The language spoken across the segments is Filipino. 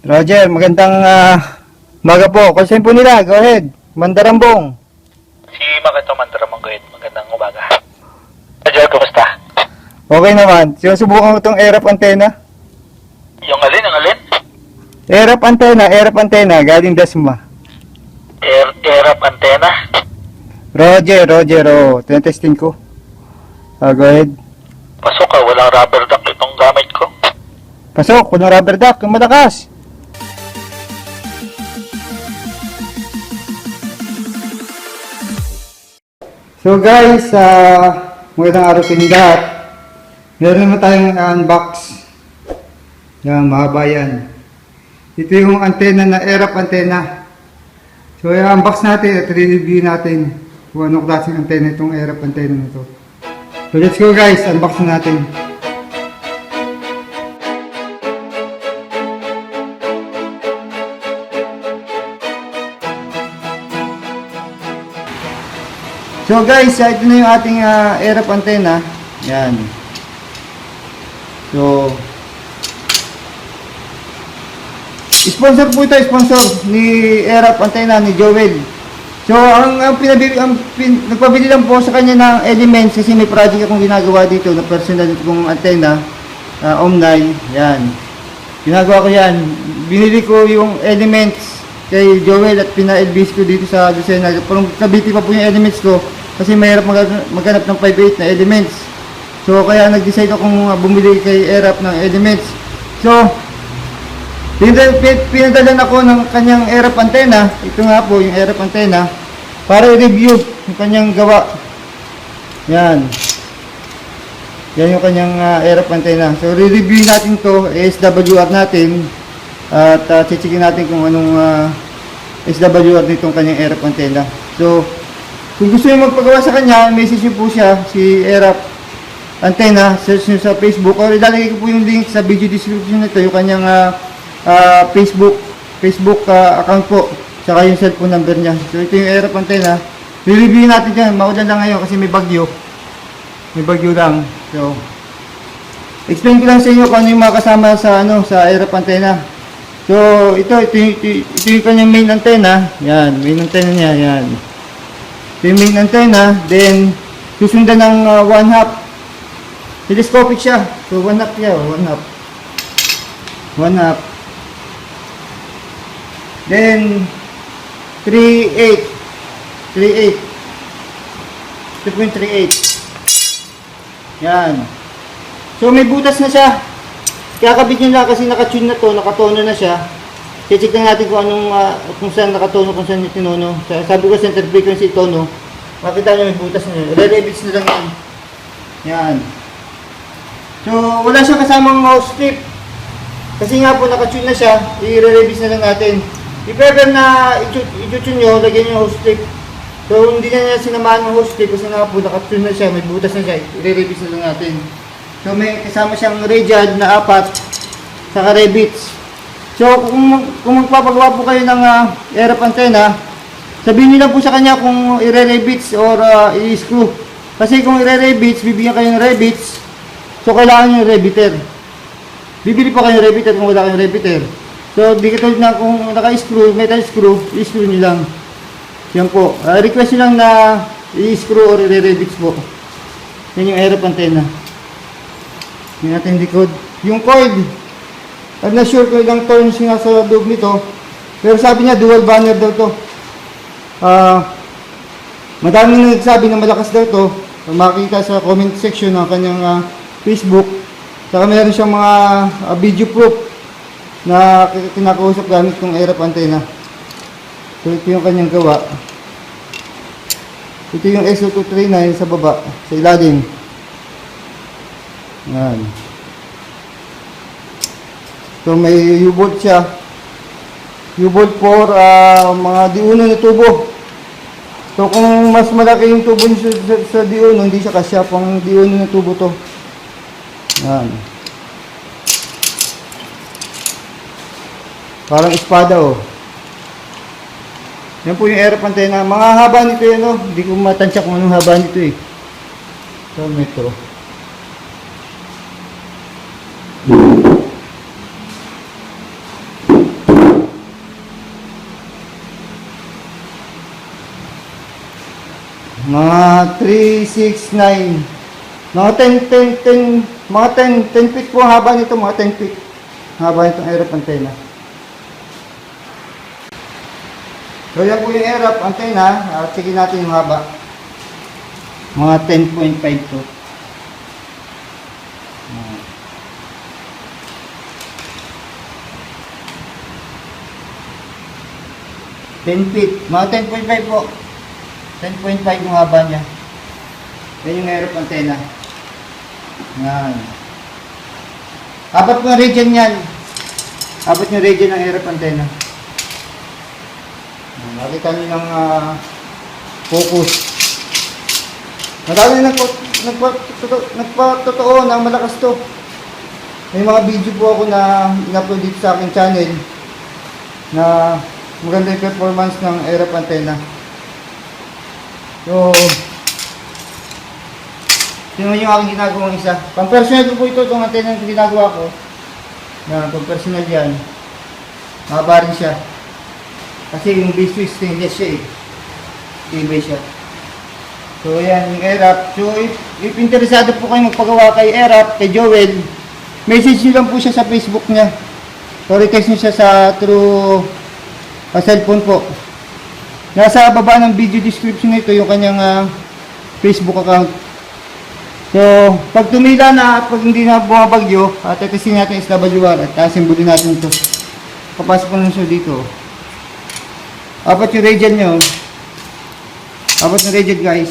Roger, magandang umaga po. Konsen po nila, go ahead. Mandarambong. Si Makito Mandaramang Guhit. Magandang umaga. Roger, kumusta? Okay naman. Sinusubukan ko itong air antenna. Yung alin, yung alin? Air antenna, galing Dasma. Air-up antenna. Roger, oh. Tinetesting ko. Go ahead. Pasok ka, walang rubber duck itong gamit ko. Pasok, kung rubber duck, yung malakas. So guys, magandang araw sa inyo lahat. Meron naman tayong unbox. Yan, mahaba yan. Ito yung antenna na air-up antenna. So i-unbox natin at review natin kung anong klaseng antenna itong air-up antenna na ito. So let's go guys, unbox na natin. So guys, ito na yung ating air-up antenna. Yan. So, sponsor po ito, sponsor ni air-up antenna ni Joel. So, nagpabili lang po sa kanya ng elements kasi may project akong ginagawa dito na personal kong antenna, Omni. Yan. Ginagawa ko yan. Binili ko yung elements kay Joel at pina-LBS ko dito sa Lucena. Parang kabiti pa po yung elements ko kasi mahirap maghanap ng 5.8 na elements. So kaya nag-decide akong bumili kay air-up ng elements. So pinadalan ako ng kanyang air-up antenna. Ito nga po yung air-up antenna para i-review yung kanyang gawa. Yan. Yan yung kanyang air-up antenna. So re-review natin to, SWR natin. At chichikin natin kung anong SWR nitong kanyang air-up antenna. So, kung gusto nyo magpagawa sa kanya, message nyo po siya, si air-up antenna, search nyo sa Facebook. Or ilalagay ko po yung link sa video description nito, yung kanyang Facebook account po, saka yung cellphone number niya. So, ito yung air-up antenna. Re-review natin dyan, maulan lang ngayon kasi may bagyo. May bagyo lang. So, explain ko lang sa inyo kung ano yung mga kasama sa, sa air-up antenna. So, ito yung kanyang main antenna. Yan, main antenna niya, yan. Ito yung main antenna. Then, susundan ng 1/2. Telescopic siya. So, 1/2 siya, 1/2. 1/2. Then, 3/8. 3/8. 2.38. Yan. So, may butas na siya. Kakabit nyo lang kasi nakatune na to, nakatono na siya. Check lang natin kung anong, kung saan nakatono, kung saan yung tinono. Sabi ko center frequency tono. Makita nyo may butas na yun. Re-rebits na lang yan. Yan. So, wala siyang kasamang mouse strip. Kasi nga po nakatune na siya, i-re-rebits na lang natin. I-prefer na i-tune nyo, lagyan nyo yung host strip. So, hindi na niya sinamahan ng host strip kasi nga po nakatune na siya, may butas na siya, i-re-rebits na lang natin. So may kasama siyang radial na 4 saka rebits. So kung magpapagawa po kayo ng air-up antenna, sabihin niyo lang po sa kanya kung i-rebits or i-screw. Kasi kung i-rebits, bibigyan kayo ng rebits. So kailangan niyo rebiter. Bibili pa kayo ng rebiter kung wala kayong rebiter. So di katulad na kung naka-screw, metal screw, i-screw niyo lang. Yan po. Request niyo lang na i-screw or i-rebits po. Yan yung air-up antenna. Hindi natin decode. Yung coil, I'm not sure kung ilang turns nga sa loob nito. Pero sabi niya, dual banner daw to. Madaming nagsabi na malakas daw to. Makikita sa comment section ng kanyang Facebook. Saka meron siyang mga video proof na kinakausap gamit kong air-up antenna. So ito yung kanyang gawa. Ito yung SO239 sa baba, sa ilalim. Yan. So may U-bolt siya. U-bolt for mga D1 na tubo. So kung mas malaki yung tubo sa D1, hindi siya kasya pang D1 na tubo to. Yan. Parang espada oh. Yan po yung air-up antenna. Mga haba nito yan oh. Hindi ko matansya kung anong haba nito eh. So metro. Mga 369. Mga 10 mga 10 feet po ang haba nito, mga 10 feet. Haba nitong airwrap antenna. So yan po yung airwrap antenna. Checkin natin yung haba. Mga 10.5 to. 10 feet. Mga 10.5 po. 10.5 yung haba niya. Yan yung airwrap antenna. Yan. Apat yung region yan. Apat yung region ng airwrap antenna. Yan. Nakita nyo ng focus. Marami nagpatotoo na malakas to. May mga video po ako na in-upload dito sa aking channel na maganda yung performance ng airwrap antenna. So, tingnan nyo yung aking ginagawang isa. Pang-personal ko po ito, itong antenna na ginagawa ko. Yan, pang-personal yan. Mahaba rin siya. Kasi yung base to stainless siya eh. Tibay siya. So, yan, yung airwrap. So, if interesado po kayo magpagawa kay airwrap, kay Joel, message nyo lang po siya sa Facebook niya. So, request nyo siya sa through cellphone po. Nasa baba ng video description nito yung kanyang Facebook account. So, pag tumila na at pag hindi na bumabagyo, tetisin natin SWR at asimbulin natin ito. Papasok ko lang siya dito. Apat yung radian nyo. Apat yung radian guys.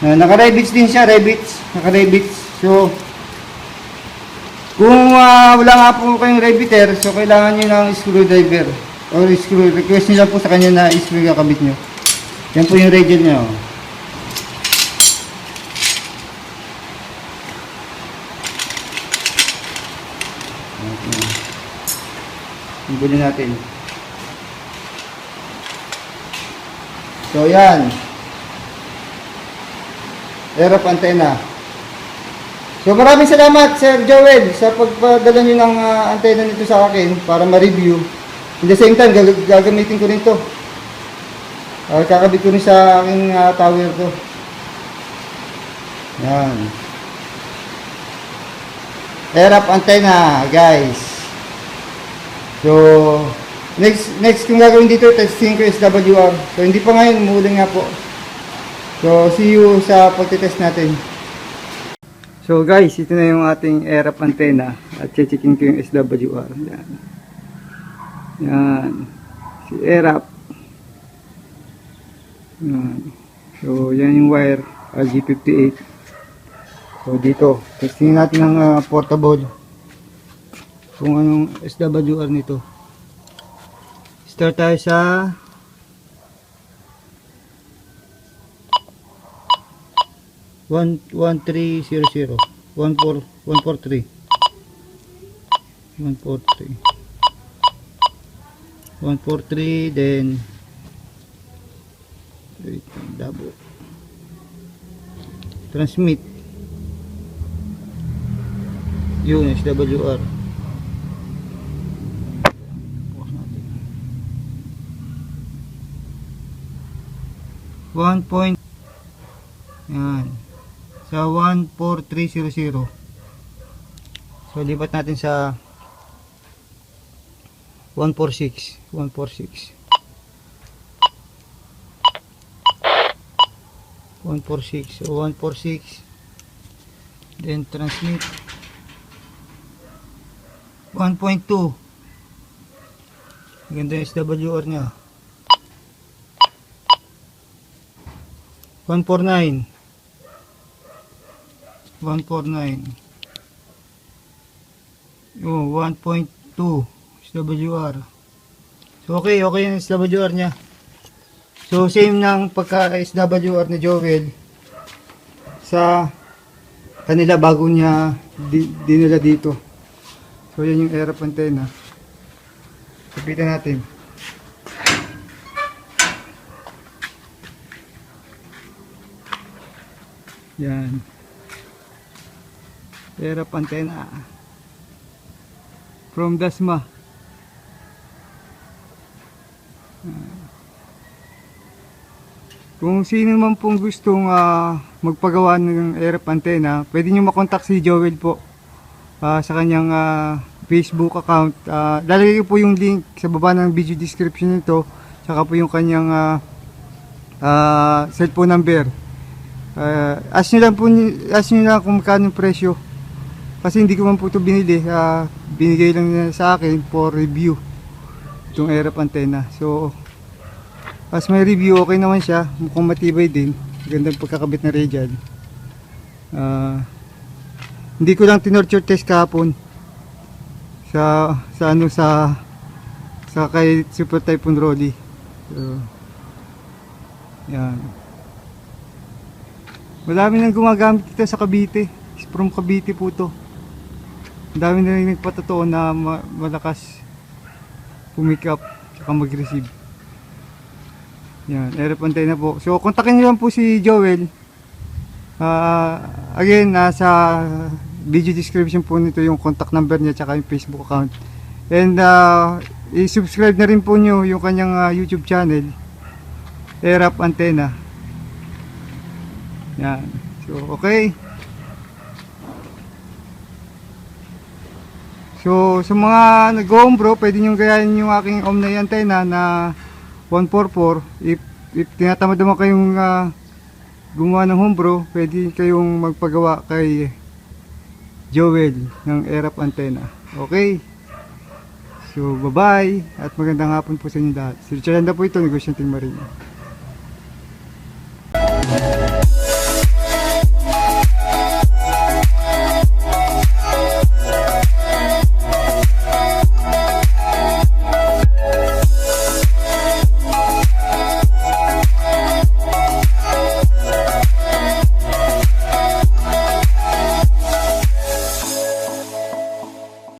Naka-rebits din siya, naka-rebits. So, kung wala nga po kayong rebiter, so kailangan nyo ng screwdriver or screw. Request nyo lang po sa kanya na screw kakabit nyo. Yan po yung radian nyo. Ibulin natin. So yan. Airwrap antenna. So maraming salamat Sir Joel sa pagpadala nyo ng antenna nito sa akin para ma-review. In the same time, gagamitin ko rin to. Kakabit ko rin sa aking tower to. Yan. Airwrap antenna, guys. So, next kung gagawin dito, testing ko SWR. So, hindi pa ngayon, umuulan nga po. So, see you sa pagtitest natin. So, guys, ito na yung ating airwrap antenna. At checking ko yung SWR. Yan. Yan. Si airwrap. Yan. So, yan yung wire. RG58. So, dito. Testing natin ang portable. Kung anong SWR nito. Start tayo sa 14300 143 143 then wait, double transmit yun SWR 1 point yan sa 14300. So lipat natin sa 146 146 so 146 then transmit 1.2. Ganda yung SWR nya 149 oh, 1.2 SWR. So okay yung SWR nya. So same ng pagka SWR ni Joel sa kanila bago niya dinala dito. So yan yung airwrap antenna. Kapitan natin. Yan. Airwrap antenna from Dasma. Kung sino man pong gustong magpagawa ng RF antenna, pwede nyo makontak si Joel po sa kanyang Facebook account. Lalagay ko po yung link sa baba ng video description nito, saka po yung kanyang cellphone number. Ask nyo lang kung magkano yung presyo. Kasi hindi ko man po ito binili, binigay lang niya sa akin for review itong RF antenna. So as may review, okay naman siya, mukhang matibay din, gandang pagkakabit na radial. Hindi ko lang tinorture test kahapon sa kay Super Typhoon Rolly. So, yan. Marami nang gumagamit dito sa Cavite. From Cavite po to. Ang dami na rin nagpatotoo na malakas pumick up at mag-receive. Yan, RF antenna po. So, kontakin nyo lang po si Joel. Again, nasa video description po nito yung contact number niya at yung Facebook account. And i-subscribe na rin po nyo yung kanyang YouTube channel, RF antenna. Yan. So, okay. So, sa mga nag-home bro, pwede nyo gayahin yung aking Omni antenna na 144. If tinatamad naman kayong gumawa ng home bro, pwede kayong magpagawa kay Joel ng RF antenna. Okay? So, bye-bye at magandang hapon po sa inyo lahat. Si Richard po ito, Negosyanteng Marino.